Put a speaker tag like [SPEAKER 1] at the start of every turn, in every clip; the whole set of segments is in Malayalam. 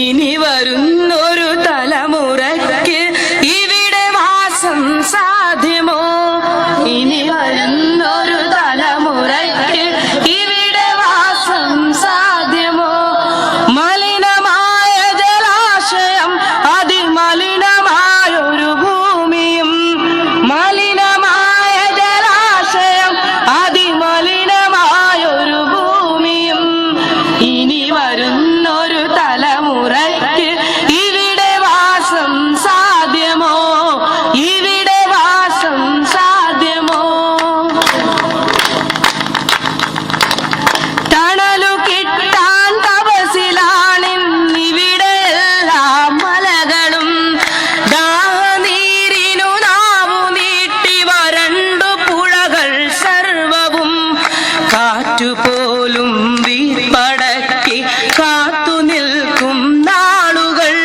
[SPEAKER 1] ഇനി വരുന്നൊരു തലമുറയ്ക്ക് ഇവിടെ വാസം സാധ്യമോ? ഇനി വരുന്നൊരു തലമുറയ്ക്ക് ഇവിടെ വാസം സാധ്യമോ? മലിനമായ ജലാശയം, അതിമലിനമായൊരു ഭൂമിയും, മലിനമായ ജലാശയം, അതിമലിനമായൊരു ഭൂമിയും. ഇനി വരുന്നൊരു തലമുറയ്ക്ക് ഇവിടെ വാസം സാധ്യമോ? ഇവിടെ വാസം സാധ്യമോ? തണലു കിട്ടാൻ തപസിലാണിന്നിവിടെ എല്ലാ മലകളും. ദാഹനീരിനു നാവു നീട്ടി വരണ്ടു പുഴകൾ സർവവും. കാറ്റുപോലും വീർപ്പടക്കി കാത്തു നിൽക്കും നാളുകൾ.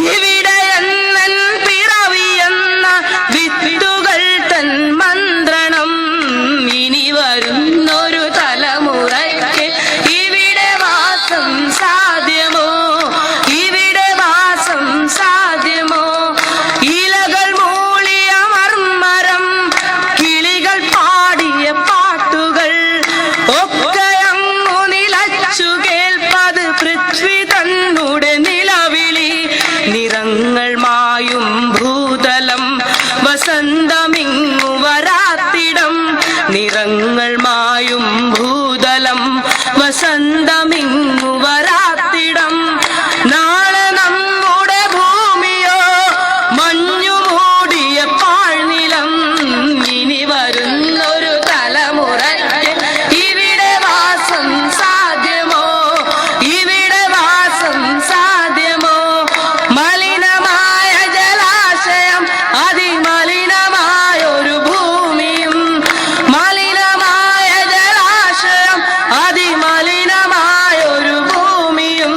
[SPEAKER 1] ഇവിടെ എന്നൻ പിറവിയെന്ന വിത്തുകൾ തൻ മന്ത്രണം. ഇനി വരുന്നൊരു തലമുറയ്ക്ക് ഇവിടെ വാസം സാധ്യമോ? ഇവിടെ വാസം സാധ്യമോ? ഇലകൾ മൂളിയ മർമ്മരം, കിളികൾ പാടിയ പാട്ടുകൾ ഒക്കെ അങ്ങു നിലച്ചു കേൾപ്പത് പൃഥ്വി തന്നുടെ നിലവിളി. നിറങ്ങൾ മായും ഭൂതലം, വസന്തമിങ്ങു വരാത്തിടം. നിറങ്ങൾ മായും ഭൂതലം, വസന്തമിങ്ങു വരാത്തിടം. നാളെ നമ്മുടെ ഭൂമിയോ മഞ്ഞു മൂടിയ പാഴ്നിലം. ഇനി വരുന്നൊരു തലമുറയ്ക്ക് ഇവിടെ വാസം സാധ്യമോ? ഇവിടെ വാസം സാധ്യമോ? മലിനമായ ജലാശയം, അതിമലിനമായൊരു ഭൂമിയും, മലിനമായ ജലാശയം, അതിമലിനമായൊരു ഭൂമിയും.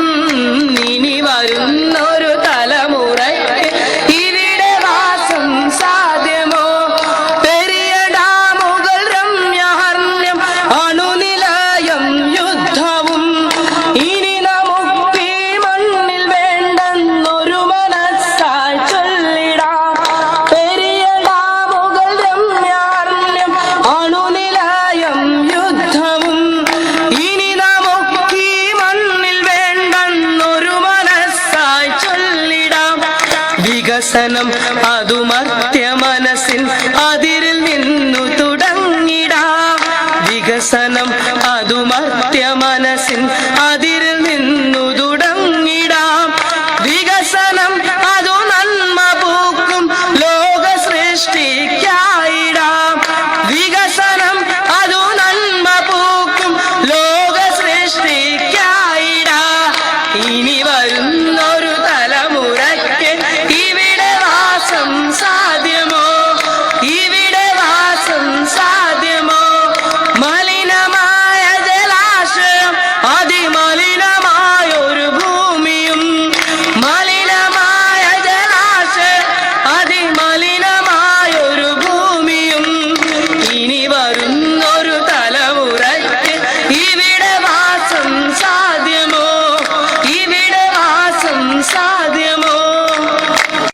[SPEAKER 1] ഇനി വരുന്നൊരു തലമുറയ്ക്ക് ഇവിടെ വാസം സാധ്യമോ? പെരിയ ഡാമുകൾ രമ്യഹർമ്മ്യം, അണുനിലയം യുദ്ധവും. ഇനി നമുക്കീ മണ്ണിൽ വേണ്ടെന്നൊരു മനസ്സായി ചൊല്ലിടാം. പെരിയ ഡാമുകൾ രമ്യഹർമ്മ്യം, അണുനിലയം യുദ്ധവും. ഇനി നമുക്കീ മണ്ണിൽ വേണ്ടെന്നൊരു മനസ്സായി ചൊല്ലിടാം. വികസനം അതുമർത്ത